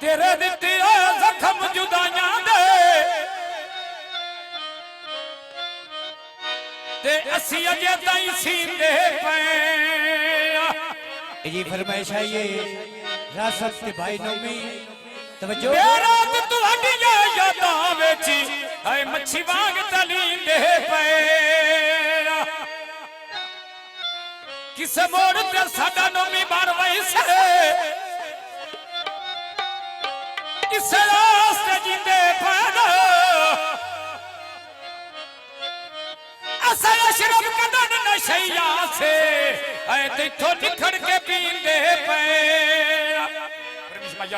तेरे दिते जख्म जुदाइयां दे ते असी अजे ताई सींदे पे ये फरमाइश है ये रासत के भाई नोमी तवज्जो रात तू हटिया यादा वेची हाय मच्छी वांग तलींदे पे किस मोड़ ते साडा नोमी बार वैसे किस रास्ते जींदे पैदा असा अशरफ कदन नशैया से ऐ तिथो निखड़ के पींदे पे परमेश्वर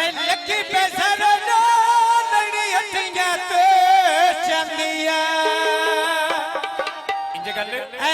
ऐ लकी पैसर नो नड़ी हटिया ते चंदिया इंजे गल ऐ